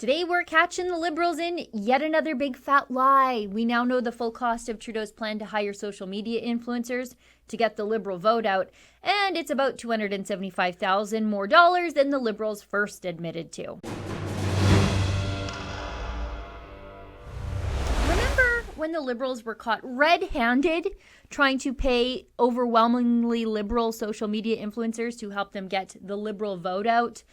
Today we're catching the Liberals in yet another big fat lie. We now know the full cost of Trudeau's plan to hire social media influencers to get the Liberal vote out, and it's about $275,000 more than the Liberals first admitted to. Remember when the Liberals were caught red-handed trying to pay overwhelmingly liberal social media influencers to help them get the Liberal vote out?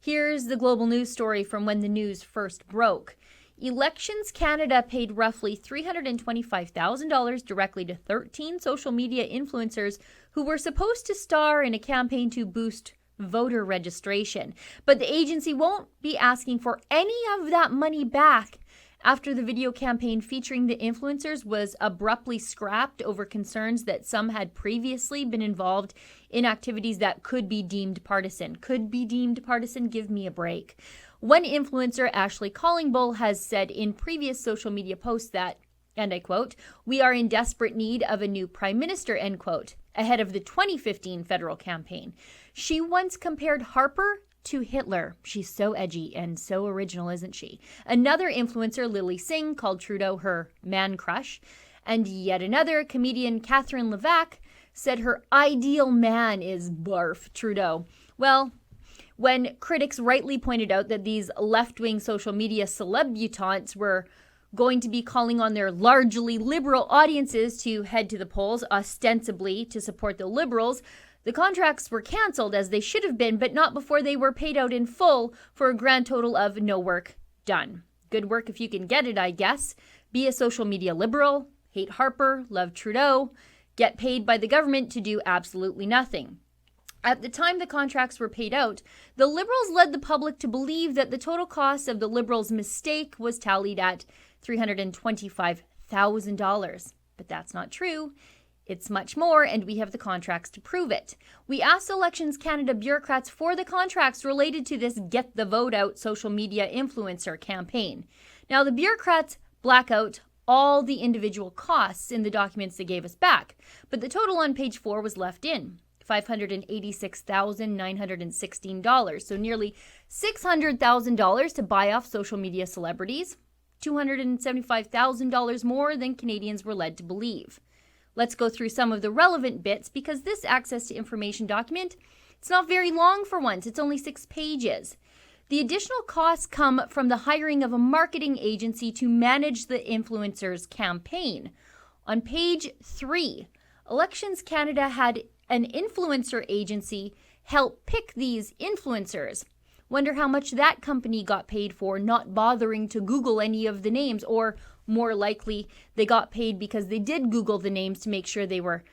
Here's the global news story from when the news first broke. Elections Canada paid roughly $325,000 directly to 13 social media influencers who were supposed to star in a campaign to boost voter registration. But the agency won't be asking for any of that money back after the video campaign featuring the influencers was abruptly scrapped over concerns that some had previously been involved in activities that could be deemed partisan. Could be deemed partisan? Give me a break. One influencer, Ashley Callingbull, has said in previous social media posts that, and I quote, "We are in desperate need of a new prime minister," end quote, ahead of the 2015 federal campaign. She once compared Harper to Hitler. She's so edgy and so original, isn't she? Another influencer, Lilly Singh, called Trudeau her man crush. And yet another, comedian Katherine Levac, said her ideal man is barf Trudeau. Well, when critics rightly pointed out that these left-wing social media celebutantes were going to be calling on their largely liberal audiences to head to the polls, ostensibly to support the Liberals, the contracts were cancelled as they should have been, but not before they were paid out in full for a grand total of no work done. Good work if you can get it, I guess. Be a social media liberal, hate Harper, love Trudeau, get paid by the government to do absolutely nothing. At the time the contracts were paid out, the Liberals led the public to believe that the total cost of the Liberals' mistake was tallied at $325,000. But that's not true. It's much more, and we have the contracts to prove it. We asked Elections Canada bureaucrats for the contracts related to this Get the Vote Out social media influencer campaign. Now, the bureaucrats black out all the individual costs in the documents they gave us back, but the total on page 4 was left in. $586,916, so nearly $600,000 to buy off social media celebrities, $275,000 more than Canadians were led to believe. Let's go through some of the relevant bits because this access to information document, it's not very long for once. It's only 6 pages. The additional costs come from the hiring of a marketing agency to manage the influencer's campaign. On page 3, Elections Canada had an influencer agency help pick these influencers. Wonder how much that company got paid for not bothering to Google any of the names, or more likely, they got paid because they did Google the names to make sure they were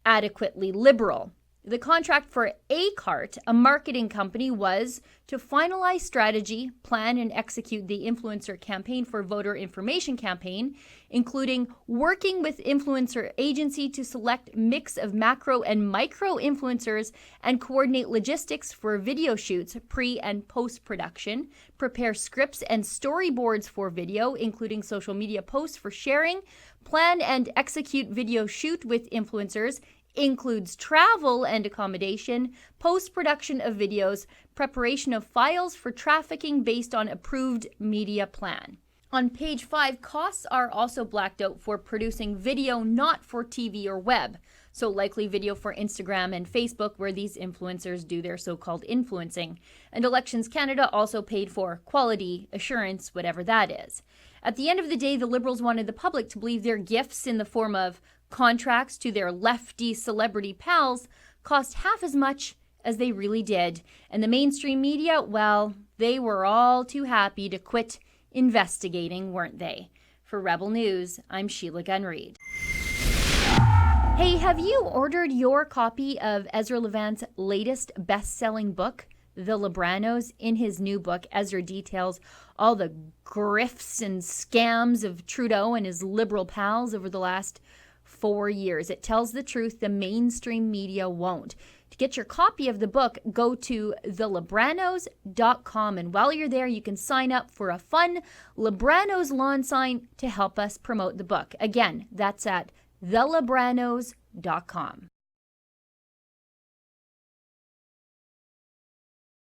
adequately liberal. The contract for ACART, a marketing company, was to finalize strategy, plan, and execute the influencer campaign for voter information campaign, including working with influencer agency to select mix of macro and micro influencers and coordinate logistics for video shoots, pre- and post-production, prepare scripts and storyboards for video, including social media posts for sharing, plan and execute video shoot with influencers, includes travel and accommodation, post-production of videos, preparation of files for trafficking based on approved media plan. On page 5, costs are also blacked out for producing video not for TV or web, so likely video for Instagram and Facebook where these influencers do their so-called influencing. And Elections Canada also paid for quality assurance, whatever that is. At the end of the day, the Liberals wanted the public to believe their gifts in the form of contracts to their lefty celebrity pals cost half as much as they really did. And the mainstream media, well, they were all too happy to quit investigating, weren't they? For Rebel News, I'm Sheila Gunn Reid. Hey, have you ordered your copy of Ezra Levant's latest best-selling book, The Libranos? In his new book, Ezra details all the grifts and scams of Trudeau and his liberal pals over the last 4 years. It tells the truth the mainstream media won't. To get your copy of the book, go to thelibranos.com, and while you're there, you can sign up for a fun Libranos lawn sign to help us promote the book. Again, that's at thelibranos.com.